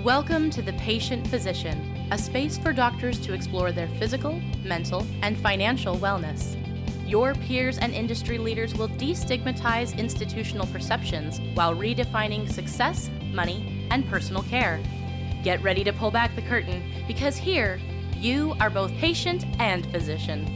Welcome to The Patient Physician, a space for doctors to explore their physical, mental, and financial wellness. Your peers and industry leaders will destigmatize institutional perceptions while redefining success, money, and personal care. Get ready to pull back the curtain because here, you are both patient and physician.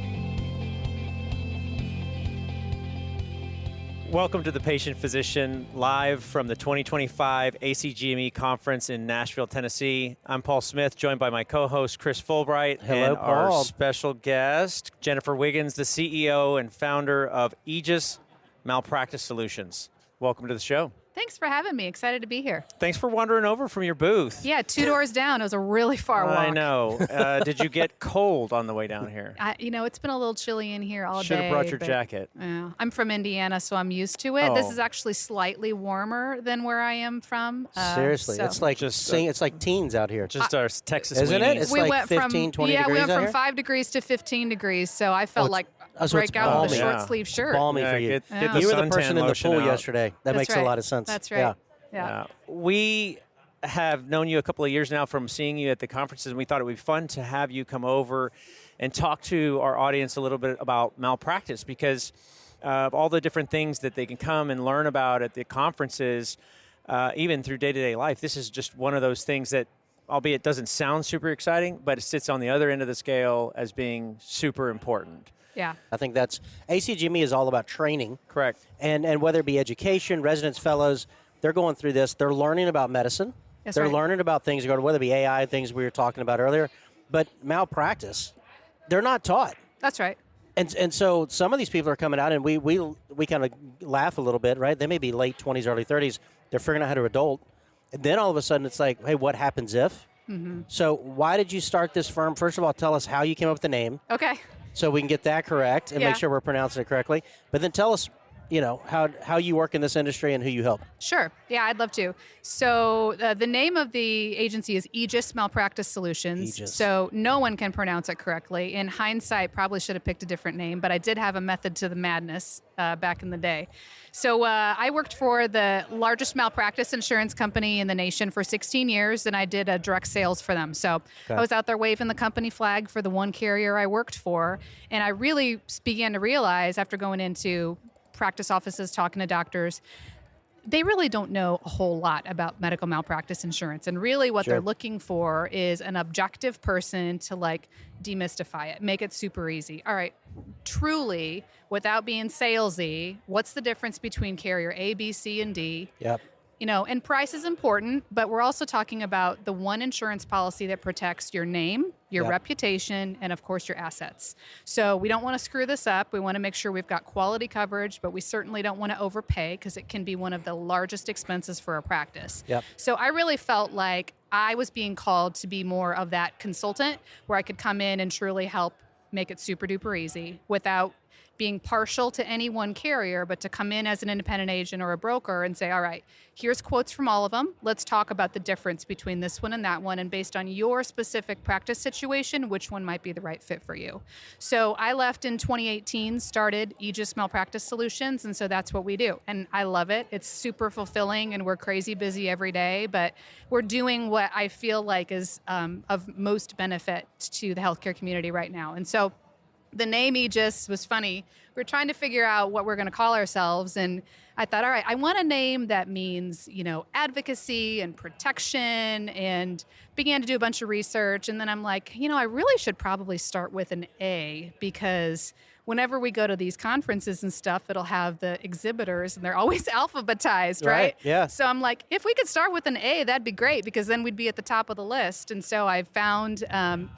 Welcome to The Patient Physician, live from the 2025 ACGME Conference in Nashville, Tennessee. I'm Paul Smith, joined by my co-host, Chris Fulbright. Hello, and our Paul. special guest, Jennifer Wiggins, the CEO and founder of Aegis Malpractice Solutions. Welcome to the show. Thanks for having me. Excited to be here. Thanks for wandering over from your booth. Yeah, 2 doors down. It was a really far walk. I know. Did you get cold on the way down here? It's been a little chilly in here all day. Should have brought your jacket. Yeah, I'm from Indiana, so I'm used to it. Oh. This is actually slightly warmer than where I am from. Seriously, so- it's like it's like teens out here. Just our Texas Isn't it? weenies. It's like went 15, 20 we degrees went out from here? 5 degrees to 15 degrees, so I felt like so it's break out with a balmy. short sleeve shirt. Balmy Yeah, for you. get Yeah. the You were the suntan person in the lotion pool out. yesterday. That That's makes right. a lot of sense. That's right. Yeah. We have known you a couple of years now from seeing you at the conferences, and we thought it would be fun to have you come over and talk to our audience a little bit about malpractice, because of all the different things that they can come and learn about at the conferences, even through day-to-day life. This is just one of those things that, albeit doesn't sound super exciting, but it sits on the other end of the scale as being super important. Yeah. I think that's ACGME is all about training. Correct. And whether it be education, residents, fellows, they're going through this. They're learning about medicine. That's They're right. learning about things, whether it be AI, things we were talking about earlier. But malpractice, they're not taught. That's right. And so some of these people are coming out, and we kind of laugh a little bit, right? They may be late 20s, early 30s. They're figuring out how to adult. And then all of a sudden it's like, hey, what happens if? Mm-hmm. So why did you start this firm? First of all, tell us how you came up with the name Okay. so we can get that correct and Yeah. make sure we're pronouncing it correctly. But then tell us, how you work in this industry and who you help. Sure. Yeah, I'd love to. So the name of the agency is Aegis Malpractice Solutions. Aegis. So no one can pronounce it correctly. In hindsight, probably should have picked a different name, but I did have a method to the madness back in the day. So I worked for the largest malpractice insurance company in the nation for 16 years, and I did direct sales for them. So Okay. I was out there waving the company flag for the one carrier I worked for, and I really began to realize after going into practice offices, talking to doctors, they really don't know a whole lot about medical malpractice insurance. And really what Sure. they're looking for is an objective person to demystify it, make it super easy. All right, truly, without being salesy, what's the difference between carrier A, B, C, and D? Yep. And price is important, but we're also talking about the one insurance policy that protects your name, your Yep. reputation, and of course your assets. So we don't want to screw this up. We want to make sure we've got quality coverage, but we certainly don't want to overpay because it can be one of the largest expenses for a practice. Yep. So I really felt like I was being called to be more of that consultant where I could come in and truly help make it super duper easy without being partial to any one carrier, but to come in as an independent agent or a broker and say, all right, here's quotes from all of them. Let's talk about the difference between this one and that one. And based on your specific practice situation, which one might be the right fit for you. So I left in 2018, started Aegis Malpractice Solutions. And so that's what we do. And I love it. It's super fulfilling and we're crazy busy every day, but we're doing what I feel like is of most benefit to the healthcare community right now. And so the name Aegis was funny. We were trying to figure out what we're going to call ourselves. And I thought, all right, I want a name that means, advocacy and protection, and began to do a bunch of research. And then I'm like, I really should probably start with an A, because whenever we go to these conferences and stuff, it'll have the exhibitors and they're always alphabetized, right? Yeah. So I'm like, if we could start with an A, that'd be great, because then we'd be at the top of the list. And so I found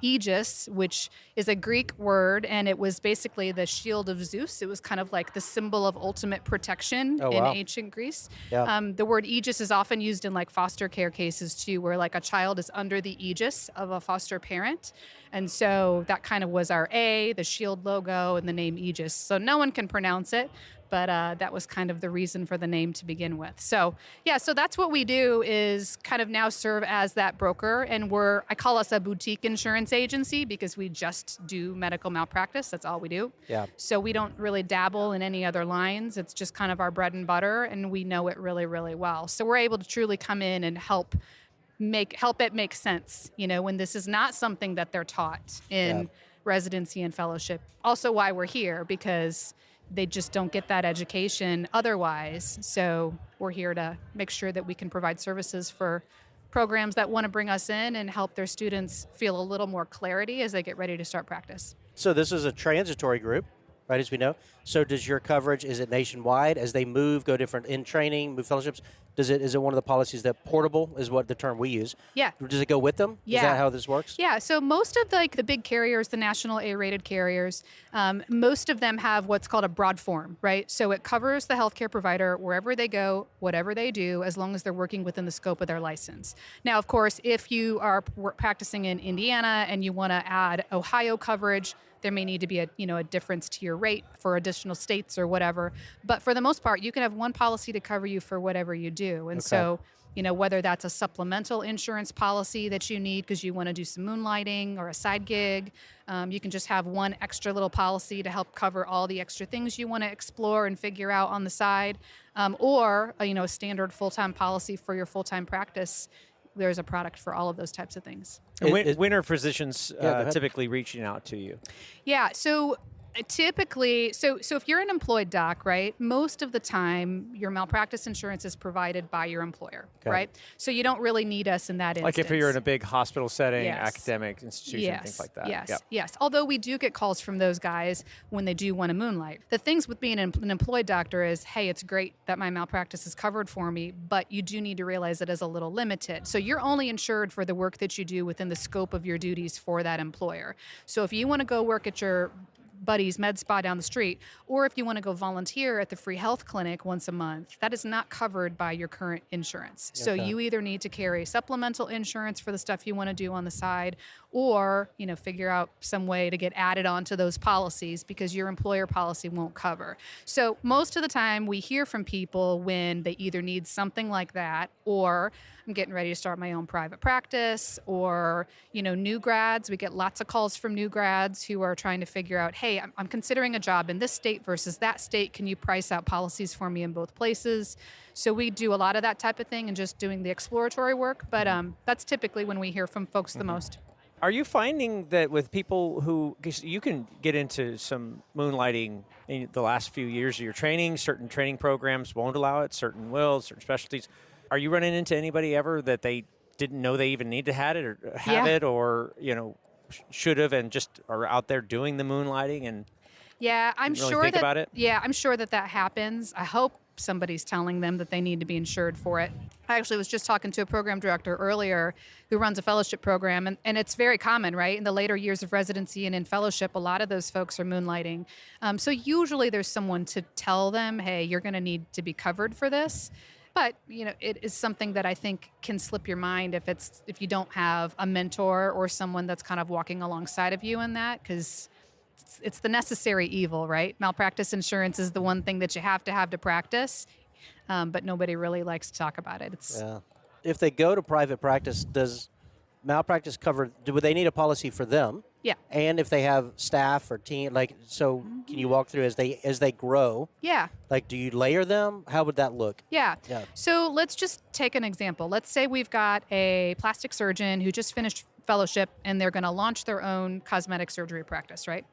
Aegis, which is a Greek word, and it was basically the shield of Zeus. It was kind of like the symbol of ultimate protection Oh, in wow. ancient Greece. Yeah. The word Aegis is often used in foster care cases too, where a child is under the aegis of a foster parent. And so that kind of was our A, the shield logo, and the name Aegis. So no one can pronounce it, but that was kind of the reason for the name to begin with. So yeah, so that's what we do, is kind of now serve as that broker. And I call us a boutique insurance agency because we just do medical malpractice. That's all we do. Yeah. So we don't really dabble in any other lines. It's just kind of our bread and butter, and we know it really, really well. So we're able to truly come in and help help it make sense, when this is not something that they're taught in residency and fellowship. Also why we're here, because they just don't get that education otherwise. So we're here to make sure that we can provide services for programs that want to bring us in and help their students feel a little more clarity as they get ready to start practice. So this is a transitory group, right, as we know. So does your coverage, is it nationwide as they move, go different in training, move fellowships? Is it one of the policies that portable is what the term we use? Yeah. Does it go with them? Yeah. Is that how this works? Yeah. So most of the big carriers, the national A-rated carriers, most of them have what's called a broad form, right? So it covers the healthcare provider wherever they go, whatever they do, as long as they're working within the scope of their license. Now, of course, if you are practicing in Indiana and you want to add Ohio coverage, there may need to be a difference to your rate for additional states or whatever. But for the most part, you can have one policy to cover you for whatever you do. And so, whether that's a supplemental insurance policy that you need because you want to do some moonlighting or a side gig, you can just have one extra little policy to help cover all the extra things you want to explore and figure out on the side, or a standard full-time policy for your full-time practice. There's a product for all of those types of things. And when are physicians typically reaching out to you? Yeah, so typically, so if you're an employed doc, right, most of the time your malpractice insurance is provided by your employer, right? So you don't really need us in that instance. Like if you're in a big hospital setting, academic institution, things like that. Yes. Although we do get calls from those guys when they do want to moonlight. The things with being an employed doctor is, hey, it's great that my malpractice is covered for me, but you do need to realize it is a little limited. So you're only insured for the work that you do within the scope of your duties for that employer. So if you want to go work at your buddy's med spa down the street, or if you want to go volunteer at the free health clinic once a month, that is not covered by your current insurance. So you either need to carry supplemental insurance for the stuff you want to do on the side, or figure out some way to get added onto those policies because your employer policy won't cover. So most of the time we hear from people when they either need something like that, or I'm getting ready to start my own private practice, or new grads. We get lots of calls from new grads who are trying to figure out, hey, I'm considering a job in this state versus that state. Can you price out policies for me in both places? So we do a lot of that type of thing and just doing the exploratory work. But that's typically when we hear from folks the most. Are you finding that with people who, because you can get into some moonlighting in the last few years of your training, certain training programs won't allow it, certain will, certain specialties. Are you running into anybody ever that they didn't know they even need to have it or should have and just are out there doing the moonlighting and I'm really sure think that about it? Yeah, I'm sure that happens. I hope somebody's telling them that they need to be insured for it. I actually was just talking to a program director earlier who runs a fellowship program, and it's very common, right? In the later years of residency and in fellowship, a lot of those folks are moonlighting. So usually there's someone to tell them, hey, you're going to need to be covered for this. But, it is something that I think can slip your mind if you don't have a mentor or someone that's kind of walking alongside of you in that, because it's the necessary evil, right? Malpractice insurance is the one thing that you have to practice, but nobody really likes to talk about it. If they go to private practice, does malpractice cover, do they need a policy for them? Yeah. And if they have staff or team, can you walk through as they grow? Yeah. Do you layer them? How would that look? Yeah. So let's just take an example. Let's say we've got a plastic surgeon who just finished fellowship and they're going to launch their own cosmetic surgery practice, right?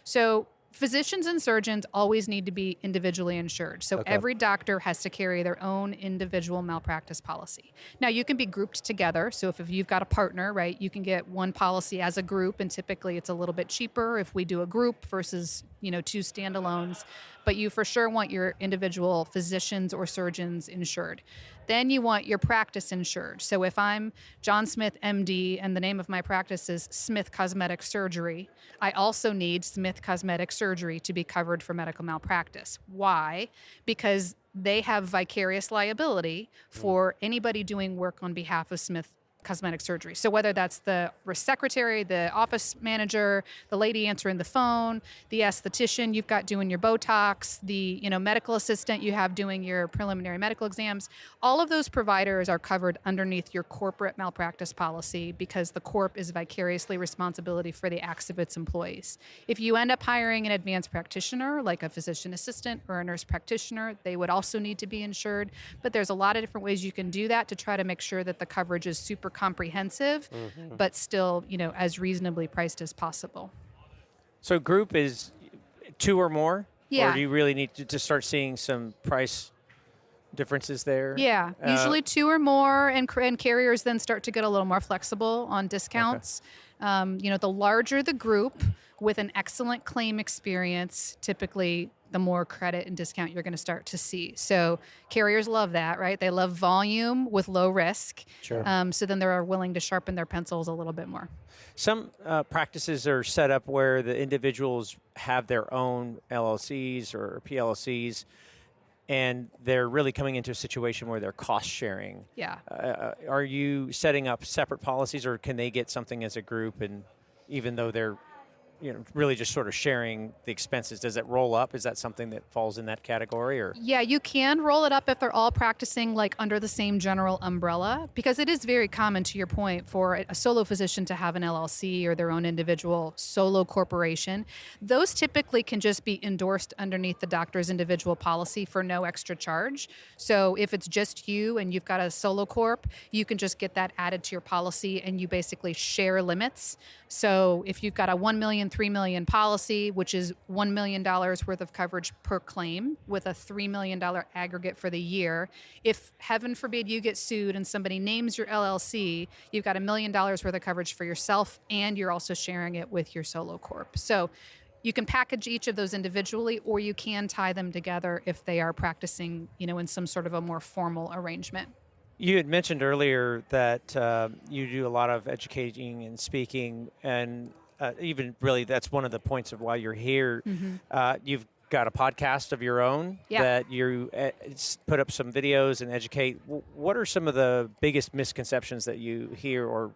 So physicians and surgeons always need to be individually insured. So every doctor has to carry their own individual malpractice policy. Now, you can be grouped together. So if you've got a partner, right, you can get one policy as a group, and typically it's a little bit cheaper if we do a group versus, two standalones. But you for sure want your individual physicians or surgeons insured. Then you want your practice insured. So if I'm John Smith, MD, and the name of my practice is Smith Cosmetic Surgery, I also need Smith Cosmetic Surgery to be covered for medical malpractice. Why? Because they have vicarious liability for anybody doing work on behalf of Smith Cosmetic Surgery. So whether that's the secretary, the office manager, the lady answering the phone, the esthetician you've got doing your Botox, the medical assistant you have doing your preliminary medical exams, all of those providers are covered underneath your corporate malpractice policy because the corp is vicariously responsibility for the acts of its employees. If you end up hiring an advanced practitioner, like a physician assistant or a nurse practitioner, they would also need to be insured. But there's a lot of different ways you can do that to try to make sure that the coverage is super comprehensive, but still, as reasonably priced as possible. So group is 2 or more? Yeah. Or do you really need to start seeing some price differences there? Yeah, usually 2 or more, and carriers then start to get a little more flexible on discounts. The larger the group with an excellent claim experience, typically the more credit and discount you're going to start to see. So carriers love that, right? They love volume with low risk. Sure. So then they're willing to sharpen their pencils a little bit more. Some practices are set up where the individuals have their own LLCs or PLCs, and they're really coming into a situation where they're cost sharing. Yeah. Are you setting up separate policies, or can they get something as a group, and even though they're really just sort of sharing the expenses, does it roll up? Is that something that falls in that category? Or Yeah, you can roll it up if they're all practicing like under the same general umbrella, because it is very common, to your point, for a solo physician to have an LLC or their own individual solo corporation. Those typically can just be endorsed underneath the doctor's individual policy for no extra charge. So if it's just you and you've got a solo corp, you can just get that added to your policy and you basically share limits. So if you've got a $1 million, $3 million policy, which is $1 million worth of coverage per claim with a $3 million aggregate for the year, if heaven forbid you get sued and somebody names your LLC, you've got $1 million worth of coverage for yourself, and you're also sharing it with your solo corp. So you can package each of those individually, or you can tie them together if they are practicing, in some sort of a more formal arrangement. you had mentioned earlier that you do a lot of educating and speaking, and even really that's one of the points of why you're here. Mm-hmm. You've got a podcast of your own that you put up some videos and educate. What are some of the biggest misconceptions that you hear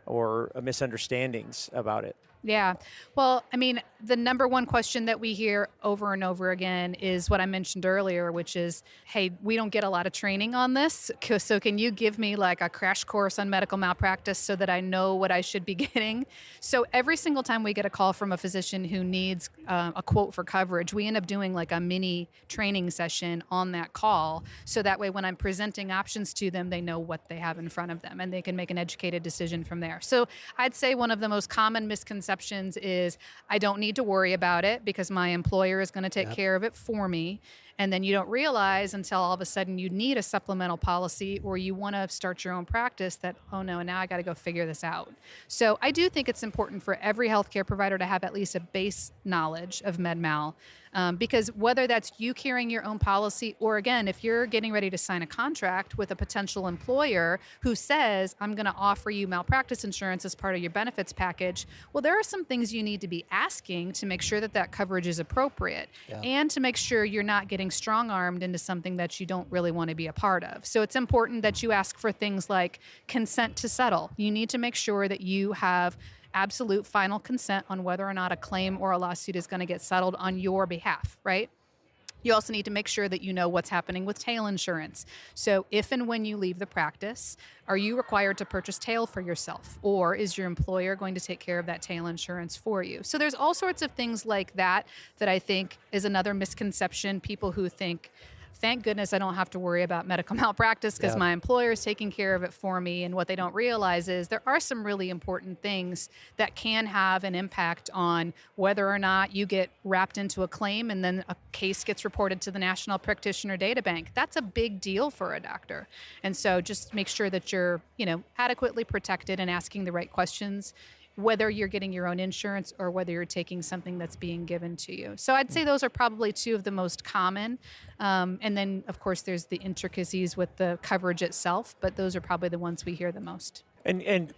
or misunderstandings about it? Yeah. Well, I mean, the number one question that we hear over and over again is what I mentioned earlier, which is, hey, we don't get a lot of training on this. So can you give me like a crash course on medical malpractice so that I know what I should be getting? So every single time we get a call from a physician who needs a quote for coverage, we end up doing like a mini training session on that call. So that way, when I'm presenting options to them, they know what they have in front of them and they can make an educated decision from there. So I'd say one of the most common misconceptions is I don't need to worry about it because my employer is going to take care of it for me. And then you don't realize until all of a sudden you need a supplemental policy or you want to start your own practice that, oh no, now I got to go figure this out. So I do think it's important for every healthcare provider to have at least a base knowledge of med mal. Because whether that's you carrying your own policy or, again, if you're getting ready to sign a contract with a potential employer who says, I'm going to offer you malpractice insurance as part of your benefits package, well, there are some things you need to be asking to make sure that that coverage is appropriate and to make sure you're not getting strong-armed into something that you don't really want to be a part of. So it's important that you ask for things like consent to settle. You need to make sure that you have absolute final consent on whether or not a claim or a lawsuit is going to get settled on your behalf, right? You also need to make sure that you know what's happening with tail insurance. So if and when you leave the practice, are you required to purchase tail for yourself? Or is your employer going to take care of that tail insurance for you? So there's all sorts of things like that I think is another misconception. People who think, thank goodness I don't have to worry about medical malpractice because my employer is taking care of it for me. And what they don't realize is there are some really important things that can have an impact on whether or not you get wrapped into a claim and then a case gets reported to the National Practitioner Data Bank. That's a big deal for a doctor. And so just make sure that you're, adequately protected and asking the right questions, whether you're getting your own insurance or whether you're taking something that's being given to you. So I'd say those are probably two of the most common. And then, of course, there's the intricacies with the coverage itself, but those are probably the ones we hear the most. And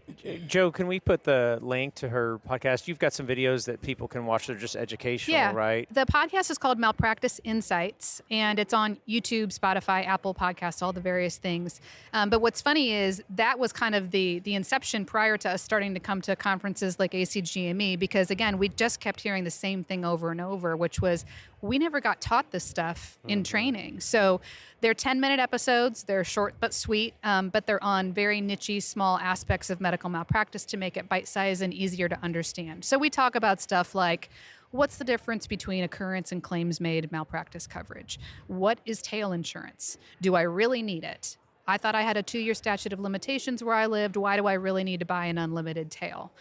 Joe, can we put the link to her podcast? You've got some videos that people can watch. They're just educational, right? The podcast is called Malpractice Insights, and it's on YouTube, Spotify, Apple Podcasts, all the various things. But what's funny is that was kind of the inception prior to us starting to come to conferences like ACGME, because, again, we just kept hearing the same thing over and over, which was we never got taught this stuff in training. So they're 10-minute episodes. They're short but sweet, but they're on very niche, small aspects of medical malpractice to make it bite-sized and easier to understand. So we talk about stuff like, what's the difference between occurrence and claims made malpractice coverage? What is tail insurance? Do I really need it? I thought I had a 2-year statute of limitations where I lived. Why do I really need to buy an unlimited tail?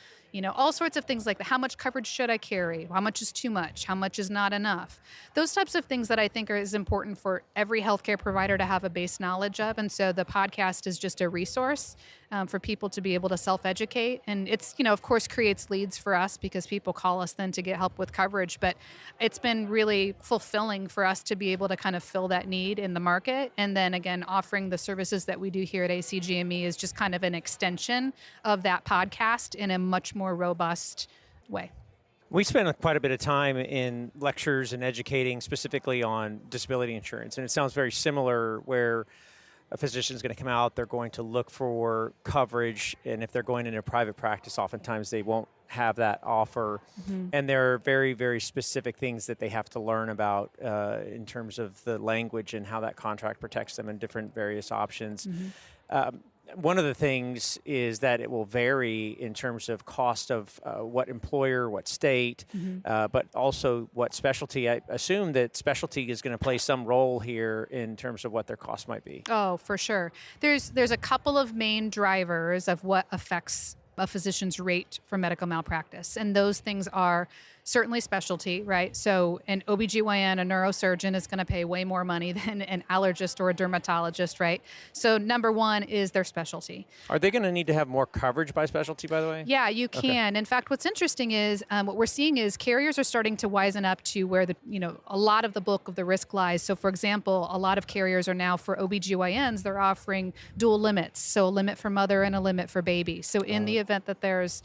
All sorts of things like that. How much coverage should I carry? How much is too much? How much is not enough? Those types of things that I think is important for every healthcare provider to have a base knowledge of. And so the podcast is just a resource for people to be able to self-educate. And it's, of course, creates leads for us because people call us then to get help with coverage. But it's been really fulfilling for us to be able to kind of fill that need in the market. And then again, offering the services that we do here at ACGME is just kind of an extension of that podcast in a much more robust way. We spend quite a bit of time in lectures and educating specifically on disability insurance, and it sounds very similar where a physician is going to come out, they're going to look for coverage, and if they're going into a private practice, oftentimes they won't have that offer, and there are very, very specific things that they have to learn about in terms of the language and how that contract protects them and different various options. One of the things is that it will vary in terms of cost of what employer, what state, but also what specialty. I assume that specialty is going to play some role here in terms of what their cost might be. Oh, for sure. There's a couple of main drivers of what affects a physician's rate for medical malpractice. And those things are certainly specialty, right? So an OBGYN, a neurosurgeon is going to pay way more money than an allergist or a dermatologist, right? So number one is their specialty. Are they going to need to have more coverage by specialty, by the way? Yeah, you can. Okay. In fact, what's interesting is what we're seeing is carriers are starting to wisen up to where a lot of the bulk of the risk lies. So for example, a lot of carriers are now for OBGYNs, they're offering dual limits. So a limit for mother and a limit for baby. So in the event that there's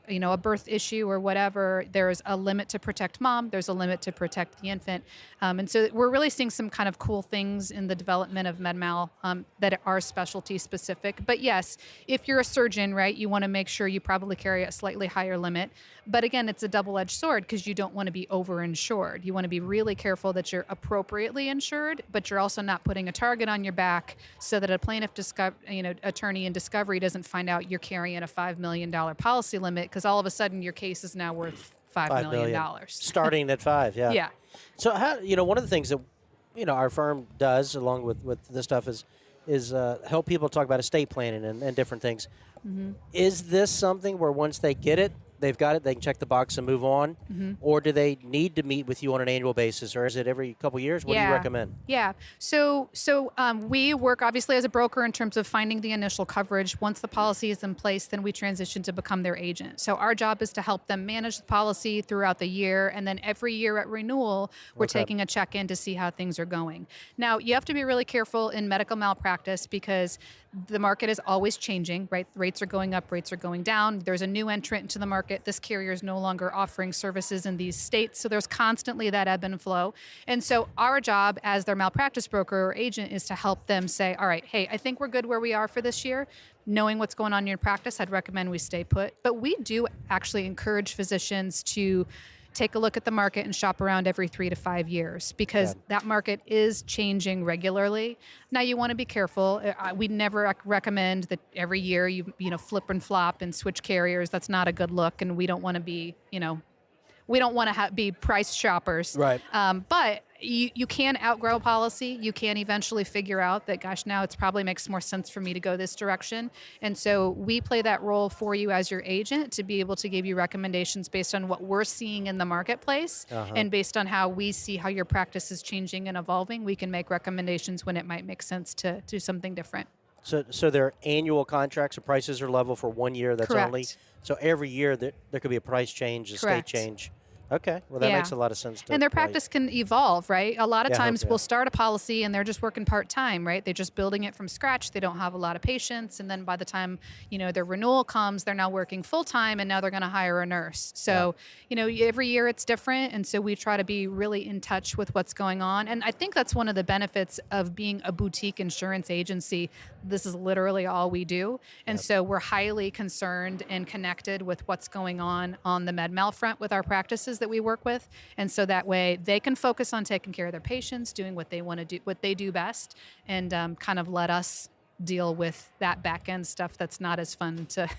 a birth issue or whatever, there's a limit to protect mom, there's a limit to protect the infant. And so we're really seeing some kind of cool things in the development of MedMal that are specialty specific. But yes, if you're a surgeon, right, you want to make sure you probably carry a slightly higher limit. But again, it's a double-edged sword because you don't want to be overinsured. You want to be really careful that you're appropriately insured, but you're also not putting a target on your back so that a plaintiff attorney in discovery doesn't find out you're carrying a $5 million policy limit because all of a sudden your case is now worth $5 million. Starting at 5, yeah. Yeah. So how, one of the things that, our firm does along with this stuff is help people talk about estate planning and different things. Is this something where once they get it, they've got it, they can check the box and move on? Or do they need to meet with you on an annual basis, or is it every couple years? What do you recommend? Yeah. So we work obviously as a broker in terms of finding the initial coverage. Once the policy is in place, then we transition to become their agent. So our job is to help them manage the policy throughout the year, and then every year at renewal, we're taking a check-in to see how things are going. Now, you have to be really careful in medical malpractice because the market is always changing, right? Rates are going up, rates are going down. There's a new entrant into the market. This carrier is no longer offering services in these states. So there's constantly that ebb and flow. And so our job as their malpractice broker or agent is to help them say, all right, hey, I think we're good where we are for this year. Knowing what's going on in your practice, I'd recommend we stay put. But we do actually encourage physicians to take a look at the market and shop around every 3 to 5 years because that market is changing regularly. Now, you want to be careful. We never recommend that every year you flip and flop and switch carriers. That's not a good look, and we don't want to be, we don't want to be price shoppers. Right. But you can outgrow a policy. You can eventually figure out that, gosh, now it probably makes more sense for me to go this direction. And so we play that role for you as your agent to be able to give you recommendations based on what we're seeing in the marketplace. And based on how we see how your practice is changing and evolving, we can make recommendations when it might make sense to do something different. So there are annual contracts, or prices are level for 1 year, that's Correct. only. So every year there could be a price change, a Correct. state change. Okay, well that makes a lot of sense. And their practice can evolve, right? A lot of times we'll we'll start a policy and they're just working part-time, right? They're just building it from scratch. They don't have a lot of patients. And then by the time, their renewal comes, they're now working full-time and now they're going to hire a nurse. So, every year it's different. And so we try to be really in touch with what's going on. And I think that's one of the benefits of being a boutique insurance agency. This is literally all we do. And so we're highly concerned and connected with what's going on the MedMal front with our practices that we work with. And so that way they can focus on taking care of their patients, doing what they want to do, what they do best, and kind of let us deal with that back end stuff that's not as fun to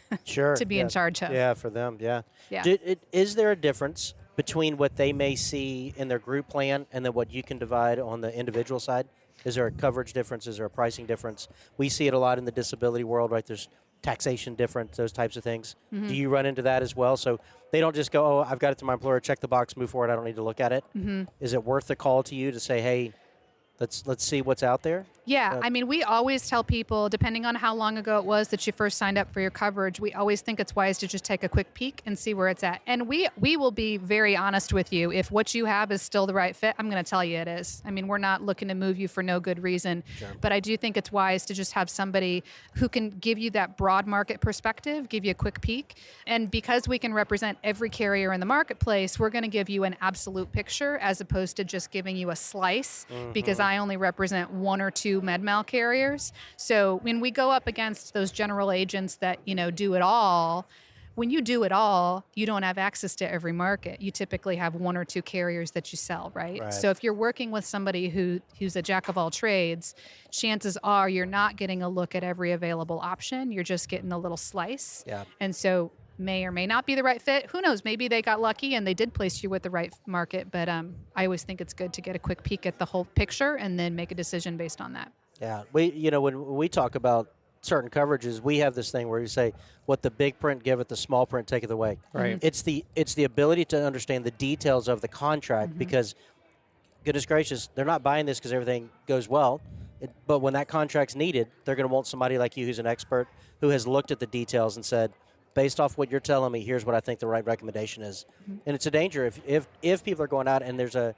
to be in charge of. Yeah, for them, yeah. Yeah. Is there a difference between what they may see in their group plan and then what you can divide on the individual side? Is there a coverage difference? Is there a pricing difference? We see it a lot in the disability world, right? There's taxation difference, those types of things. Mm-hmm. Do you run into that as well? So they don't just go, oh, I've got it to my employer, check the box, move forward, I don't need to look at it. Mm-hmm. Is it worth the call to you to say, hey, let's see what's out there? Yeah, I mean, we always tell people, depending on how long ago it was that you first signed up for your coverage, we always think it's wise to just take a quick peek and see where it's at. And we will be very honest with you. If what you have is still the right fit, I'm going to tell you it is. I mean, we're not looking to move you for no good reason. Sure. But I do think it's wise to just have somebody who can give you that broad market perspective, give you a quick peek. And because we can represent every carrier in the marketplace, we're going to give you an absolute picture as opposed to just giving you a slice, because I only represent one or two med-mal carriers. So when we go up against those general agents that, do it all, when you do it all, you don't have access to every market. You typically have one or two carriers that you sell, right? So if you're working with somebody who's a jack of all trades, chances are you're not getting a look at every available option. You're just getting a little slice. Yeah. And so may or may not be the right fit. Who knows? Maybe they got lucky and they did place you with the right market. But I always think it's good to get a quick peek at the whole picture and then make a decision based on that. Yeah. When we talk about certain coverages, we have this thing where we say, what the big print give it, the small print take it away. Right. It's the ability to understand the details of the contract, because, goodness gracious, they're not buying this because everything goes well. But when that contract's needed, they're going to want somebody like you who's an expert, who has looked at the details and said, based off what you're telling me, here's what I think the right recommendation is. And it's a danger if people are going out and there's I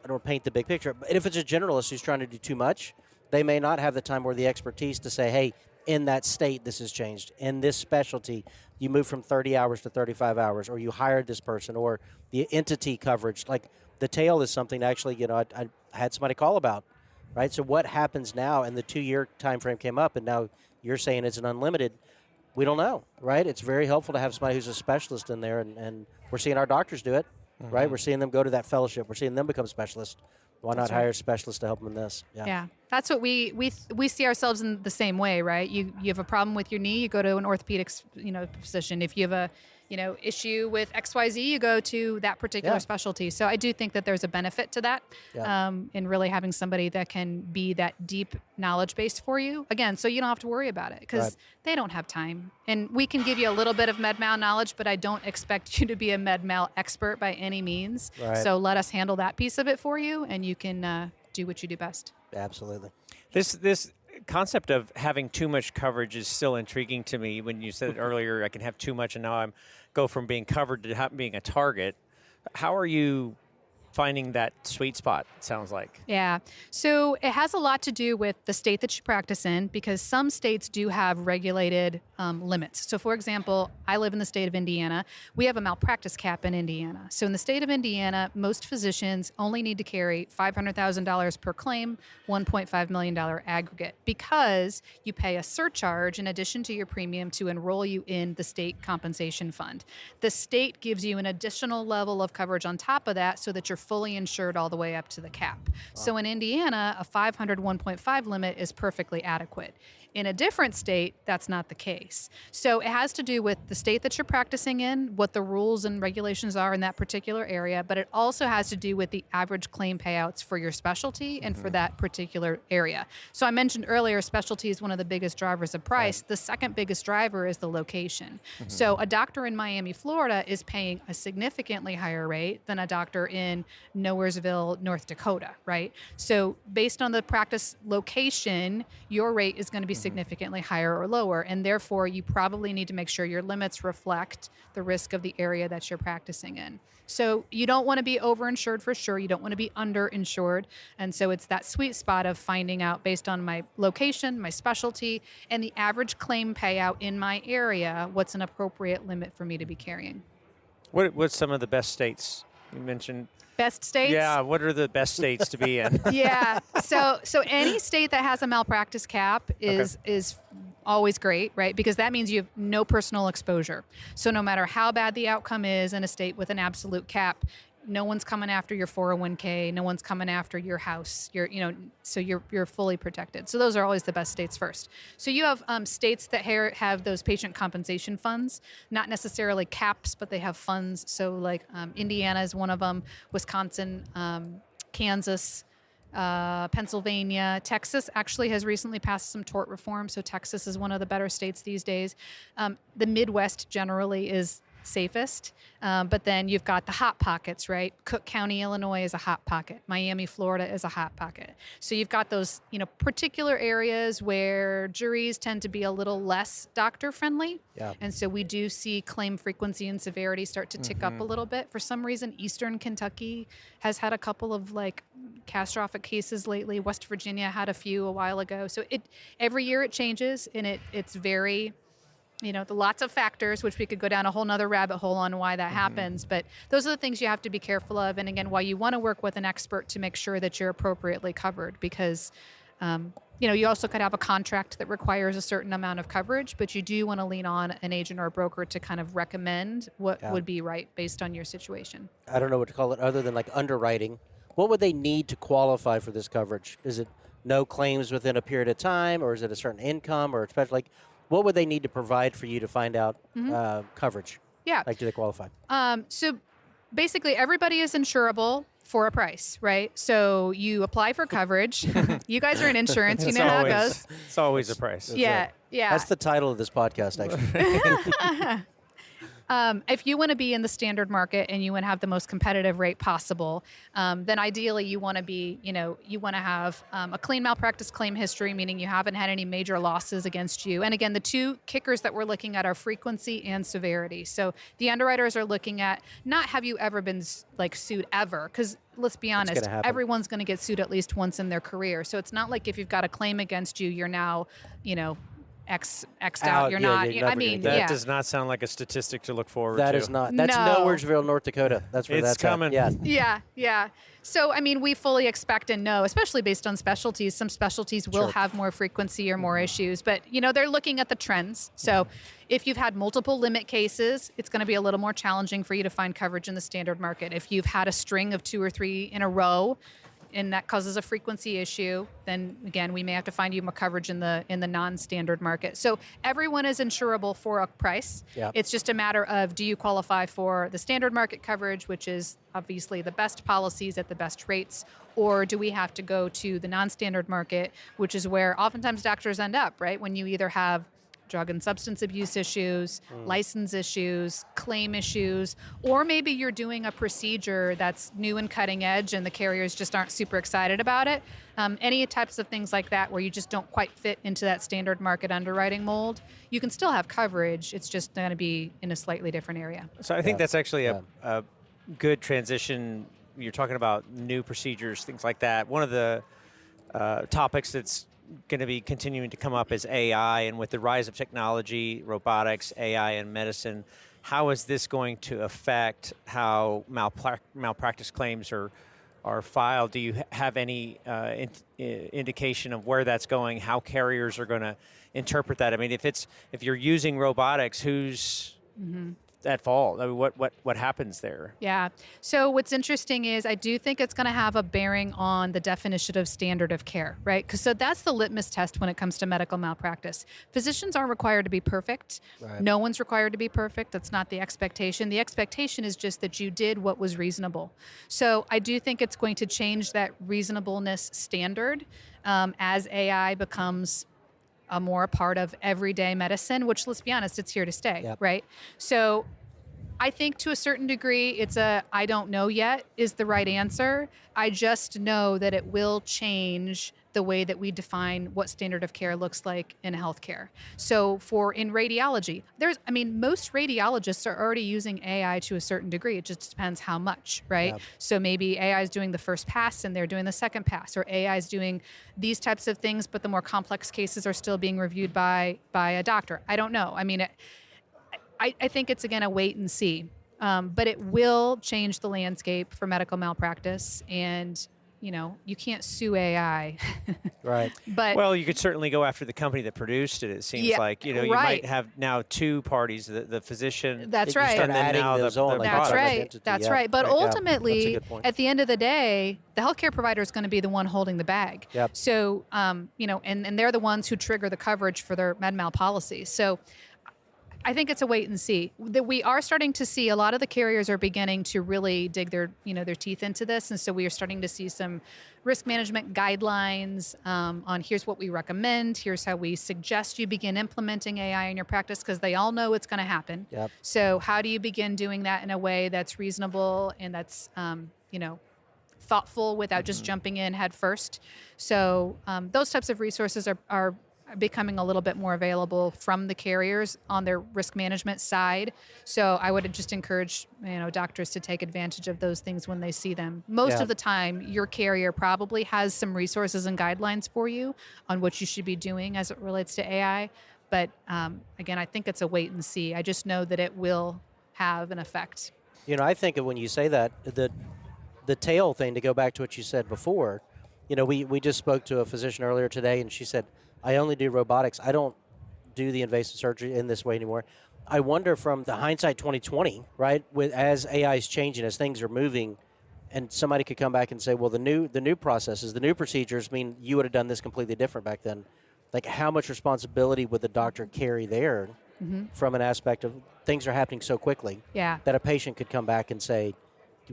don't want to paint the big picture, but if it's a generalist who's trying to do too much, they may not have the time or the expertise to say, hey, in that state, this has changed. In this specialty, you moved from 30 hours to 35 hours, or you hired this person, or the entity coverage. Like the tail is something actually, I had somebody call about, right? So what happens now? And the 2-year time frame came up, and now you're saying it's an unlimited. We don't know, right? It's very helpful to have somebody who's a specialist in there, and we're seeing our doctors do it, right? We're seeing them go to that fellowship. We're seeing them become specialists. Why not hire specialists to help them in this? Yeah. That's what we see ourselves in the same way, right? You have a problem with your knee, you go to an orthopedics, physician. If you have a issue with XYZ, you go to that particular specialty. So I do think that there's a benefit to that, in really having somebody that can be that deep knowledge base for you. Again, so you don't have to worry about it because they don't have time. And we can give you a little bit of med-mal knowledge, but I don't expect you to be a med-mal expert by any means. Right. So let us handle that piece of it for you, and you can do what you do best. Absolutely. This concept of having too much coverage is still intriguing to me. When you said earlier, I can have too much, and now go from being covered to being a target. How are you finding that sweet spot, it sounds like? Yeah. So it has a lot to do with the state that you practice in, because some states do have regulated limits. So, for example, I live in the state of Indiana. We have a malpractice cap in Indiana. So in the state of Indiana, most physicians only need to carry $500,000 per claim, $1.5 million aggregate, because you pay a surcharge in addition to your premium to enroll you in the state compensation fund. The state gives you an additional level of coverage on top of that so that you're fully insured all the way up to the cap. Wow. So in Indiana, a 500 1.5 limit is perfectly adequate. In a different state, that's not the case. So it has to do with the state that you're practicing in, what the rules and regulations are in that particular area, but it also has to do with the average claim payouts for your specialty and for that particular area. So I mentioned earlier, specialty is one of the biggest drivers of price. Right. The second biggest driver is the location. So a doctor in Miami, Florida is paying a significantly higher rate than a doctor in Nowheresville, North Dakota, right? So based on the practice location, your rate is going to be significantly higher or lower, and therefore you probably need to make sure your limits reflect the risk of the area that you're practicing in. So you don't want to be overinsured for sure, you don't want to be underinsured, and so it's that sweet spot of finding out based on my location, my specialty, and the average claim payout in my area, what's an appropriate limit for me to be carrying. What's some of the best states you mentioned? Best states? Yeah, what are the best states to be in? Yeah, so any state that has a malpractice cap is always great, right? Because that means you have no personal exposure. So no matter how bad the outcome is in a state with an absolute cap, no one's coming after your 401k, no one's coming after your house. So you're fully protected. So those are always the best states first. So you have states that have those patient compensation funds, not necessarily caps, but they have funds. So like Indiana is one of them, Wisconsin, Kansas, Pennsylvania. Texas actually has recently passed some tort reform, so Texas is one of the better states these days. The Midwest generally is safest, but then you've got the hot pockets, right? Cook County, Illinois is a hot pocket. Miami, Florida is a hot pocket. So you've got those, particular areas where juries tend to be a little less doctor friendly. Yeah. And so we do see claim frequency and severity start to tick up a little bit. For some reason, Eastern Kentucky has had a couple of catastrophic cases lately. West Virginia had a few a while ago. So every year it changes, and it's very, lots of factors, which we could go down a whole nother rabbit hole on why that happens. But those are the things you have to be careful of. And again, why you want to work with an expert to make sure that you're appropriately covered, because you also could have a contract that requires a certain amount of coverage, but you do want to lean on an agent or a broker to kind of recommend what would be right based on your situation. I don't know what to call it other than underwriting. What would they need to qualify for this coverage? Is it no claims within a period of time, or is it a certain income, or especially what would they need to provide for you to find out coverage? Yeah. Do they qualify? So basically everybody is insurable for a price, right? So you apply for coverage. You guys are in insurance. You know how it goes. It's always a price. Yeah. That's the title of this podcast, actually. If you want to be in the standard market and you want to have the most competitive rate possible, then ideally you want to be, you want to have a clean malpractice claim history, meaning you haven't had any major losses against you. And again, the two kickers that we're looking at are frequency and severity. So the underwriters are looking at not have you ever been sued ever, because let's be honest, everyone's going to get sued at least once in their career. So it's not like if you've got a claim against you, you're now, X'd out. You're not. That does not sound like a statistic to look forward to. That is not. That's Nowheresville, North Dakota. That's where that's coming. At. Yeah. Yeah. So, we fully expect and know, especially based on specialties, some specialties will have more frequency or more issues, but, they're looking at the trends. So if you've had multiple limit cases, it's going to be a little more challenging for you to find coverage in the standard market. If you've had a string of 2 or 3 in a row, and that causes a frequency issue, then again, we may have to find you more coverage in the non-standard market. So everyone is insurable for a price. Yep. It's just a matter of, do you qualify for the standard market coverage, which is obviously the best policies at the best rates, or do we have to go to the non-standard market, which is where oftentimes doctors end up, right? When you either have drug and substance abuse issues, license issues, claim issues, or maybe you're doing a procedure that's new and cutting edge and the carriers just aren't super excited about it. Any types of things like that where you just don't quite fit into that standard market underwriting mold, you can still have coverage. It's just going to be in a slightly different area. So I think that's actually a good transition. You're talking about new procedures, things like that. One of the topics that's going to be continuing to come up is AI, and with the rise of technology, robotics, AI in medicine, how is this going to affect how malpractice claims are filed? Do you have any indication of where that's going, how carriers are going to interpret that? If you're using robotics, who's at fault? What happens there? Yeah. So what's interesting is I do think it's going to have a bearing on the definition of standard of care, right? So that's the litmus test when it comes to medical malpractice. Physicians aren't required to be perfect. Right. No one's required to be perfect. That's not the expectation. The expectation is just that you did what was reasonable. So I do think it's going to change that reasonableness standard as AI becomes a more part of everyday medicine, which, let's be honest, it's here to stay, right? So I think to a certain degree, it's I don't know yet is the right answer. I just know that it will change the way that we define what standard of care looks like in healthcare. So in radiology, most radiologists are already using AI to a certain degree. It just depends how much, right? Yep. So maybe AI is doing the first pass and they're doing the second pass, or AI is doing these types of things, but the more complex cases are still being reviewed by a doctor. I don't know. I think it's, again, a wait and see. But it will change the landscape for medical malpractice. And, you can't sue AI. Right. But Well, you could certainly go after the company that produced it. It seems Yeah, like, you right. might have now two parties, the physician. That's You right. start And then adding now those the on, like That's product right. identity. That's Yeah. right. But Yeah. That's a ultimately, good point. at the end of the day, the healthcare provider is going to be the one holding the bag. Yep. So, and they're the ones who trigger the coverage for their med mal policies. So, I think it's a wait and see. That we are starting to see a lot of the carriers are beginning to really dig their teeth into this, and so we are starting to see some risk management guidelines on here's what we recommend, here's how we suggest you begin implementing AI in your practice, because they all know it's going to happen. Yep. So how do you begin doing that in a way that's reasonable and that's thoughtful without just jumping in head first? So those types of resources are becoming a little bit more available from the carriers on their risk management side. So I would just encourage doctors to take advantage of those things when they see them. Most Yeah. of the time, your carrier probably has some resources and guidelines for you on what you should be doing as it relates to AI. But again, I think it's a wait and see. I just know that it will have an effect. I think of when you say that, the tail thing, to go back to what you said before, we just spoke to a physician earlier today, and she said, I only do robotics. I don't do the invasive surgery in this way anymore. I wonder, from the hindsight 2020, right, as AI is changing, as things are moving, and somebody could come back and say, well, the new processes, the new procedures mean you would have done this completely different back then. Like, how much responsibility would the doctor carry there from an aspect of things are happening so quickly Yeah. that a patient could come back and say,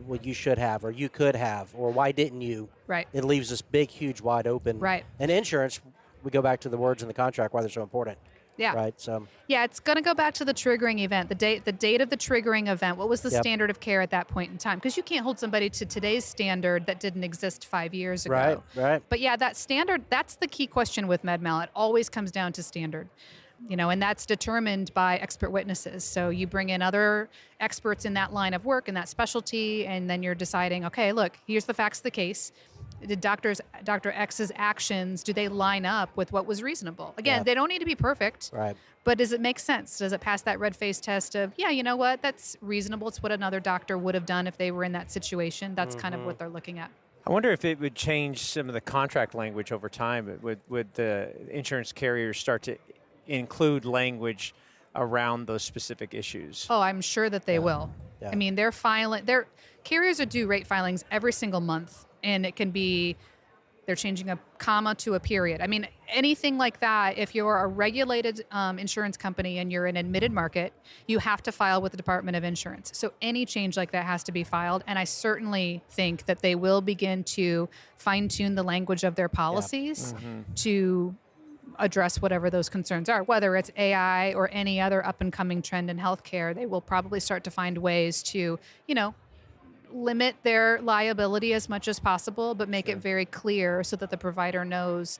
well, you should have, or you could have, or why didn't you? Right. It leaves this big, huge, wide open. Right. And insurance, we go back to the words in the contract, why they're so important. Yeah. Right. So. Yeah, it's going to go back to the triggering event, the date of the triggering event. What was the Yep. standard of care at that point in time? Because you can't hold somebody to today's standard that didn't exist 5 years ago. Right. Right. But yeah, that standard, that's the key question with MedMal. It always comes down to standard. And that's determined by expert witnesses. So you bring in other experts in that line of work, in that specialty, and then you're deciding, okay, look, here's the facts of the case. Did Dr. X's actions, do they line up with what was reasonable? Again, Yeah. They don't need to be perfect, Right. but does it make sense? Does it pass that red face test of, yeah, you know what, that's reasonable. It's what another doctor would have done if they were in that situation. That's kind of what they're looking at. I wonder if it would change some of the contract language over time. Would the insurance carriers start to include language around those specific issues? Oh, I'm sure that they will. Yeah. I mean, carriers are due rate filings every single month, and it can be they're changing a comma to a period. I mean, anything like that, if you're a regulated insurance company and you're an admitted market, you have to file with the Department of Insurance. So any change like that has to be filed, and I certainly think that they will begin to fine-tune the language of their policies to address whatever those concerns are, whether it's AI or any other up-and-coming trend in healthcare. They will probably start to find ways to, limit their liability as much as possible, but make it very clear so that the provider knows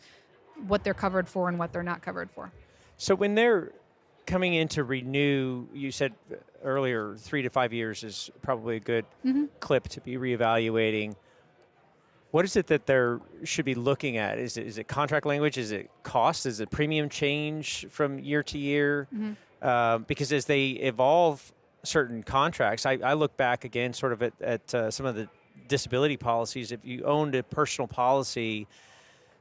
what they're covered for and what they're not covered for. So when they're coming in to renew, you said earlier 3 to 5 years is probably a good clip to be reevaluating. What is it that they should be looking at? Is it contract language? Is it cost? Is it premium change from year to year? Because as they evolve certain contracts, I look back again sort of at some of the disability policies. If you owned a personal policy,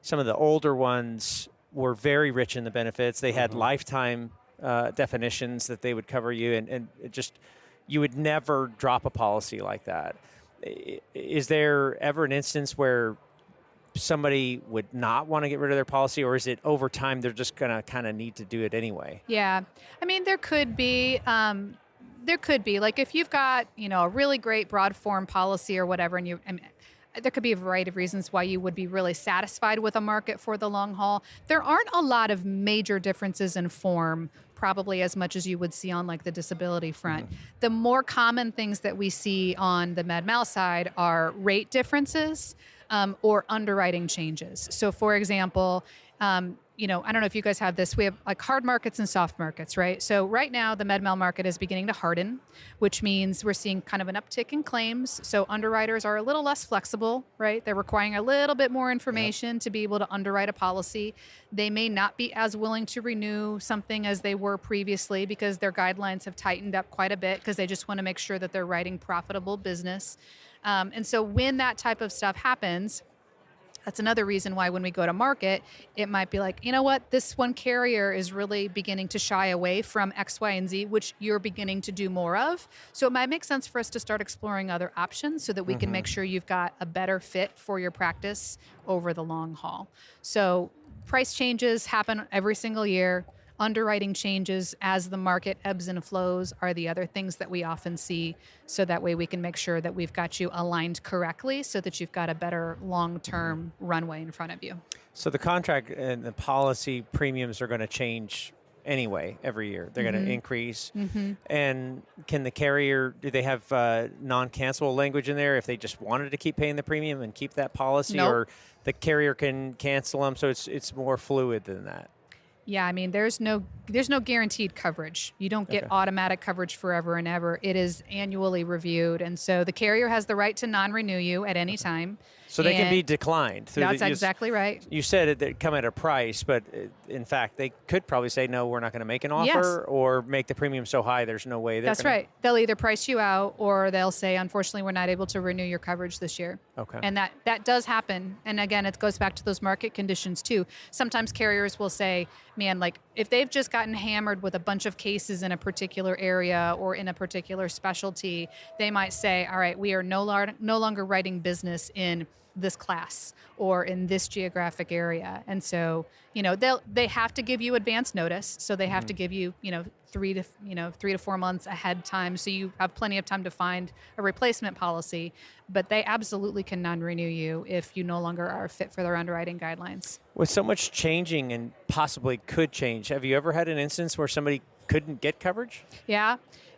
some of the older ones were very rich in the benefits. They had lifetime definitions that they would cover you, and it just, you would never drop a policy like that. Is there ever an instance where somebody would not want to get rid of their policy, or is it over time they're just going to kind of need to do it anyway? Yeah. I mean, there could be. Like if you've got, a really great broad form policy or whatever, and there could be a variety of reasons why you would be really satisfied with a market for the long haul. There aren't a lot of major differences in form, probably as much as you would see on like the disability front. The more common things that we see on the med mal side are rate differences or underwriting changes. So for example, I don't know if you guys have this. We have like hard markets and soft markets, right? So right now, the med mal market is beginning to harden, which means we're seeing kind of an uptick in claims. So underwriters are a little less flexible, right? They're requiring a little bit more information to be able to underwrite a policy. They may not be as willing to renew something as they were previously because their guidelines have tightened up quite a bit because they just want to make sure that they're writing profitable business. And so when that type of stuff happens, That's another reason why when we go to market, it might be like, you know what, this one carrier is really beginning to shy away from X, Y, and Z, which you're beginning to do more of. So it might make sense for us to start exploring other options so that we can make sure you've got a better fit for your practice over the long haul. So price changes happen every single year. Underwriting changes as the market ebbs and flows are the other things that we often see. So that way we can make sure that we've got you aligned correctly so that you've got a better long-term runway in front of you. So the contract and the policy premiums are going to change anyway every year. They're going to increase. And can the carrier, do they have non-cancelable language in there if they just wanted to keep paying the premium and keep that policy? Nope. Or the carrier can cancel them, so it's more fluid than that? Yeah, I mean, there's no guaranteed coverage. You don't get automatic coverage forever and ever. It is annually reviewed, and so the carrier has the right to non-renew you at any time. So they can be declined. That's exactly right. You said they come at a price, but in fact, they could probably say, no, we're not going to make an offer, or make the premium so high there's no way. That's right. They'll either price you out, or they'll say, unfortunately, we're not able to renew your coverage this year. Okay. And that does happen. And again, it goes back to those market conditions too. Sometimes carriers will say, man, like if they've just gotten hammered with a bunch of cases in a particular area or in a particular specialty, they might say, all right, we are no longer writing business in this class or in this geographic area. And so, they have to give you advance notice. So they have to give you, 3 to 4 months ahead time. So you have plenty of time to find a replacement policy, but they absolutely can non-renew you if you no longer are fit for their underwriting guidelines. With so much changing and possibly could change, have you ever had an instance where somebody couldn't get coverage?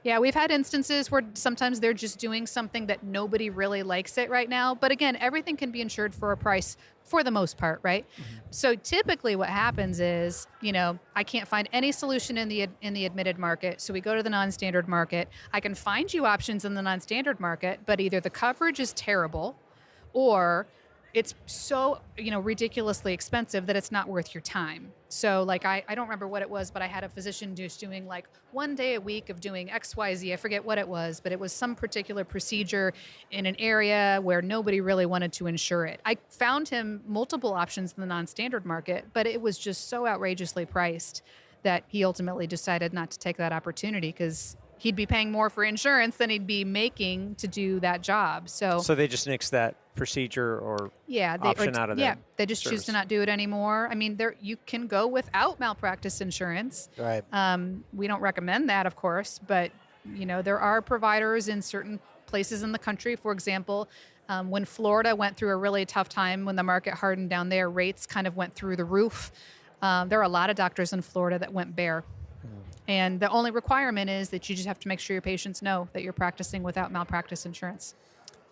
Yeah, we've had instances where sometimes they're just doing something that nobody really likes it right now. But again, everything can be insured for a price for the most part, right? So typically what happens is, I can't find any solution in the admitted market. So we go to the non-standard market. I can find you options in the non-standard market, but either the coverage is terrible or it's so, ridiculously expensive that it's not worth your time. So like, I don't remember what it was, but I had a physician just doing like 1 day a week of doing X, Y, Z. I forget what it was, but it was some particular procedure in an area where nobody really wanted to insure it. I found him multiple options in the non-standard market, but it was just so outrageously priced that he ultimately decided not to take that opportunity because he'd be paying more for insurance than he'd be making to do that job. So they just nix that procedure or option out of there. Yeah, they just choose to not do it anymore. I mean, you can go without malpractice insurance. Right. We don't recommend that, of course, but there are providers in certain places in the country. For example, when Florida went through a really tough time when the market hardened down there, rates kind of went through the roof. There are a lot of doctors in Florida that went bare. And the only requirement is that you just have to make sure your patients know that you're practicing without malpractice insurance.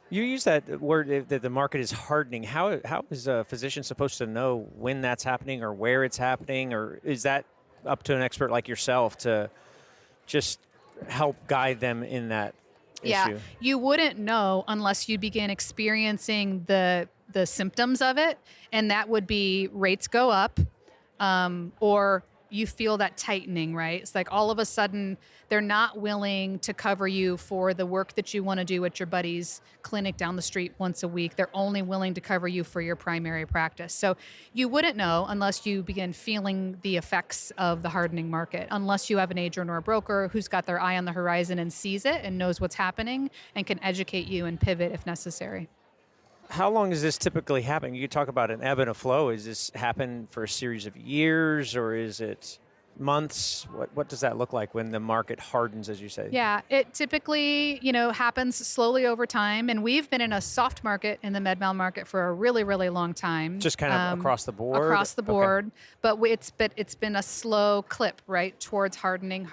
You use that word that the market is hardening. How is a physician supposed to know when that's happening or where it's happening? Or is that up to an expert like yourself to just help guide them in that issue? You wouldn't know unless you begin experiencing the symptoms of it. And that would be rates go up or you feel that tightening, right? It's like all of a sudden they're not willing to cover you for the work that you want to do at your buddy's clinic down the street once a week. They're only willing to cover you for your primary practice. So you wouldn't know unless you begin feeling the effects of the hardening market, unless you have an agent or a broker who's got their eye on the horizon and sees it and knows what's happening and can educate you and pivot if necessary. How long is this typically happening? You talk about an ebb and a flow. Is this happen for a series of years or is it months? What does that look like when the market hardens, as you say? Yeah, it typically, happens slowly over time. And we've been in a soft market in the med mal market for a really, really long time. Just kind of across the board? Across the board. Okay. But it's been a slow clip, right, towards hardening.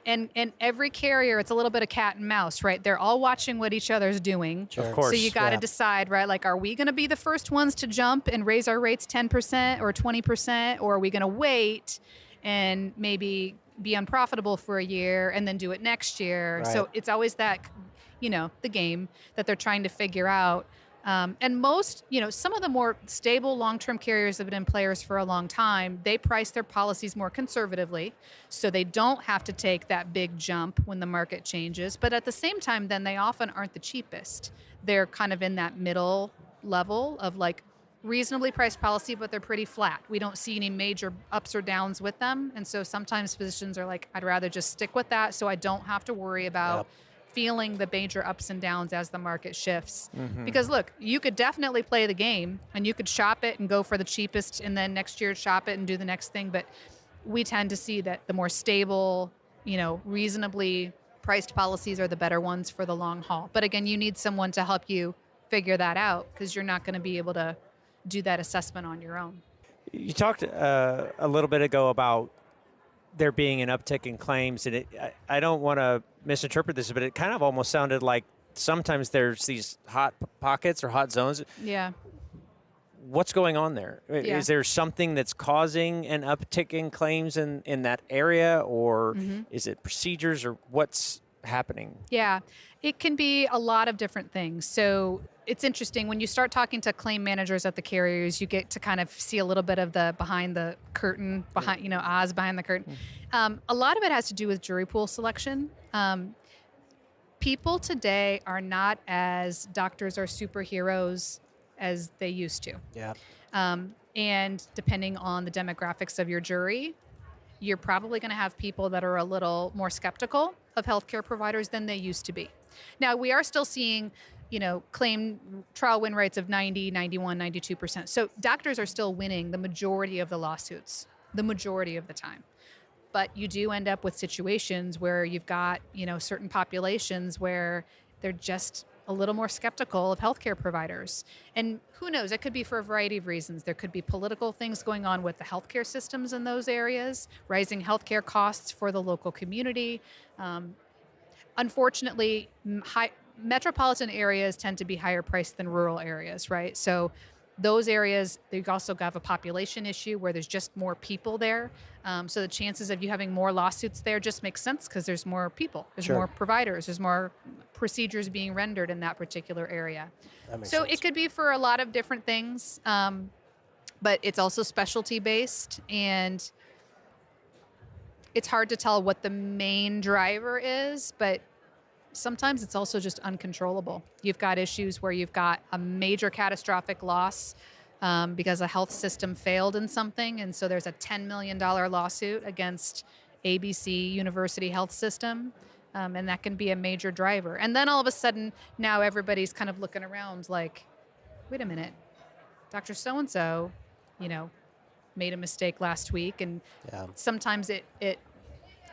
And every carrier, it's a little bit of cat and mouse, right? They're all watching what each other's doing. Sure. Of course. So you got to decide, right, like, are we going to be the first ones to jump and raise our rates 10% or 20%? Or are we going to wait and maybe be unprofitable for a year and then do it next year? Right. So it's always that, the game that they're trying to figure out. And most, some of the more stable long-term carriers have been players for a long time. They price their policies more conservatively, so they don't have to take that big jump when the market changes. But at the same time, then they often aren't the cheapest. They're kind of in that middle level of like reasonably priced policy, but they're pretty flat. We don't see any major ups or downs with them. And so sometimes physicians are like, I'd rather just stick with that so I don't have to worry about feeling the major ups and downs as the market shifts. Because look, you could definitely play the game and you could shop it and go for the cheapest and then next year shop it and do the next thing. But we tend to see that the more stable, reasonably priced policies are the better ones for the long haul. But again, you need someone to help you figure that out because you're not going to be able to do that assessment on your own. You talked a little bit ago about there being an uptick in claims, and I don't want to misinterpret this, but it kind of almost sounded like sometimes there's these hot pockets or hot zones. Yeah. What's going on there? Yeah. Is there something that's causing an uptick in claims in that area, or is it procedures, or what's happening? Yeah, it can be a lot of different things. So it's interesting when you start talking to claim managers at the carriers, you get to kind of see a little bit of the behind the curtain, Oz behind the curtain. A lot of it has to do with jury pool selection. People today are not as doctors are superheroes as they used to. Yeah. And depending on the demographics of your jury, you're probably going to have people that are a little more skeptical of healthcare providers than they used to be. Now, we are still seeing, claim trial win rates of 90, 91, 92%. So doctors are still winning the majority of the lawsuits, the majority of the time. But you do end up with situations where you've got, certain populations where they're just a little more skeptical of healthcare providers. And who knows, it could be for a variety of reasons. There could be political things going on with the healthcare systems in those areas, rising healthcare costs for the local community. Unfortunately, metropolitan areas tend to be higher priced than rural areas, right? So those areas, they also have a population issue where there's just more people there. So the chances of you having more lawsuits there just makes sense because there's more people, there's more providers, there's more procedures being rendered in that particular area. So it could be for a lot of different things, but it's also specialty based, and it's hard to tell what the main driver is, but sometimes it's also just uncontrollable. You've got issues where you've got a major catastrophic loss because a health system failed in something, and so there's a $10 million lawsuit against ABC University Health System, and that can be a major driver. And then all of a sudden, now everybody's kind of looking around like, wait a minute, Dr. So-and-so, made a mistake last week, and sometimes it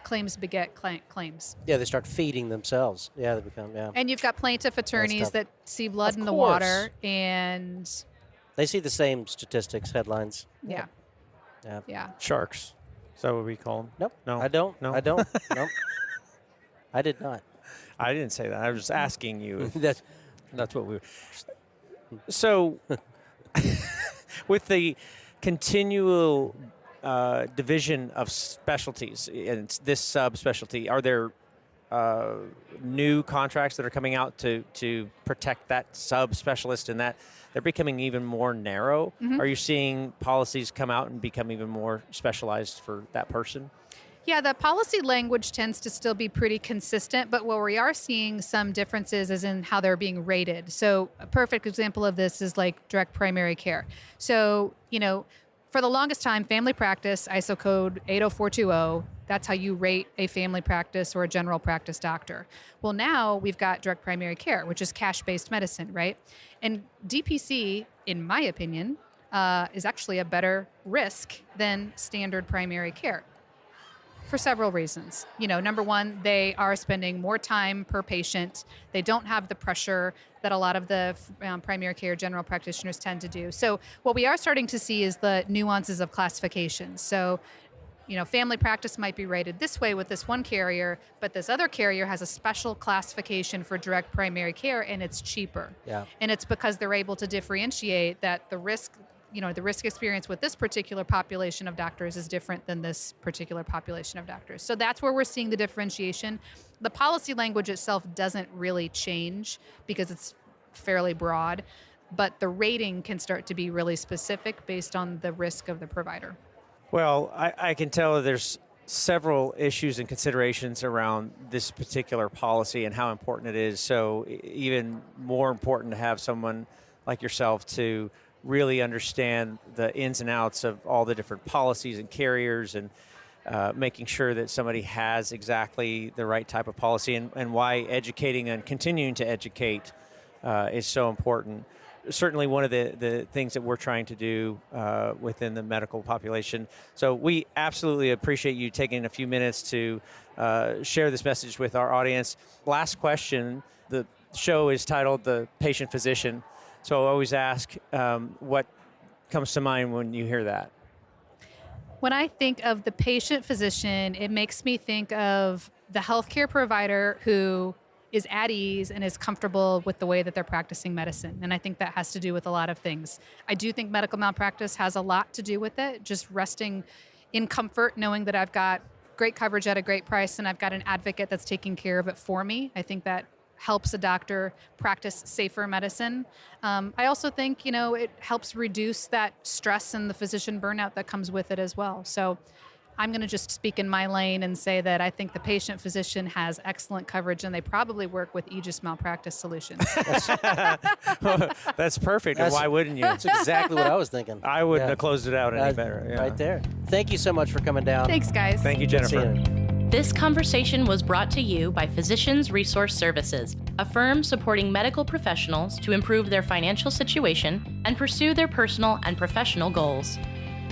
claims beget claims. Yeah, they start feeding themselves. Yeah, they become, And you've got plaintiff attorneys that see blood in the water, and they see the same statistics, headlines. Yeah. Sharks. Is that what we call them? Nope. No. I don't. No. I don't. Nope. I did not. I didn't say that. I was just asking you. That's what we were. So, with the continual division of specialties and this subspecialty, are there new contracts that are coming out to protect that subspecialist and that they're becoming even more narrow? Are you seeing policies come out and become even more specialized for that person? Yeah, the policy language tends to still be pretty consistent, but where we are seeing some differences is in how they're being rated. So a perfect example of this is like direct primary care. So, for the longest time, family practice, ISO code 80420, that's how you rate a family practice or a general practice doctor. Well, now we've got direct primary care, which is cash-based medicine, right? And DPC, in my opinion, is actually a better risk than standard primary care for several reasons. Number one, they are spending more time per patient. They don't have the pressure that a lot of the primary care general practitioners tend to do. So what we are starting to see is the nuances of classification. So, family practice might be rated this way with this one carrier, but this other carrier has a special classification for direct primary care, and it's cheaper. Yeah. And it's because they're able to differentiate that the risk experience with this particular population of doctors is different than this particular population of doctors. So that's where we're seeing the differentiation. The policy language itself doesn't really change because it's fairly broad, but the rating can start to be really specific based on the risk of the provider. Well, I can tell there's several issues and considerations around this particular policy and how important it is. So even more important to have someone like yourself to really understand the ins and outs of all the different policies and carriers, and making sure that somebody has exactly the right type of policy, and why educating and continuing to educate is so important. Certainly one of the things that we're trying to do within the medical population. So we absolutely appreciate you taking a few minutes to share this message with our audience. Last question. The show is titled The Patient Physician. So I always ask, what comes to mind when you hear that? When I think of the patient physician, it makes me think of the healthcare provider who is at ease and is comfortable with the way that they're practicing medicine. And I think that has to do with a lot of things. I do think medical malpractice has a lot to do with it, just resting in comfort, knowing that I've got great coverage at a great price and I've got an advocate that's taking care of it for me. I think that helps a doctor practice safer medicine. I also think, it helps reduce that stress and the physician burnout that comes with it as well. So I'm going to just speak in my lane and say that I think the patient physician has excellent coverage, and they probably work with Aegis Malpractice Solutions. That's perfect. And why wouldn't you? That's exactly what I was thinking. I wouldn't have closed it out any better. Yeah. Right there. Thank you so much for coming down. Thanks, guys. Thank you, Good Jennifer. seeing you. This conversation was brought to you by Physicians Resource Services, a firm supporting medical professionals to improve their financial situation and pursue their personal and professional goals.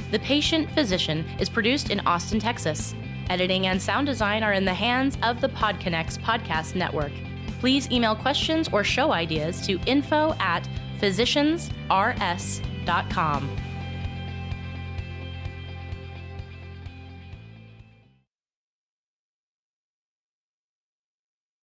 The Patient Physician is produced in Austin, Texas. Editing and sound design are in the hands of the PodConnects podcast network. Please email questions or show ideas to info@physiciansrs.com.